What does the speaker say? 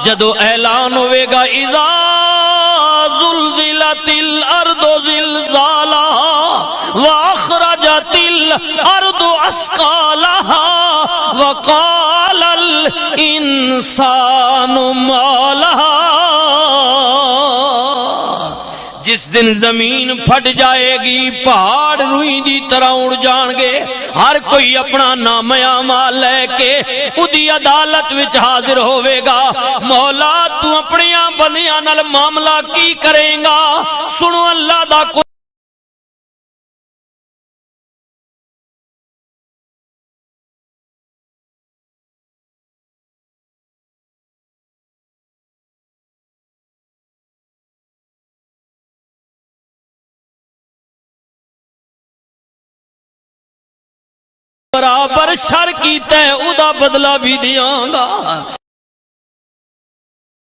جدو اعلان ہوئے گا اذا زلزلت الارض زلزالہا واخرجت الارض اثقالہا وقال الانسان ما لہا، جس دن زمین پھٹ جائے گی، پہاڑ روئی دی طرح اڑ جان گے، ہر کوئی اپنا نام اعمال لے کے اودی عدالت وچ حاضر ہوئے گا۔ مولا تو اپنی بندیاں نال معاملہ کی کریں گا؟ سنو اللہ دا برابر شر کیتا ہے، او دا بدلہ بھی دیاں گا۔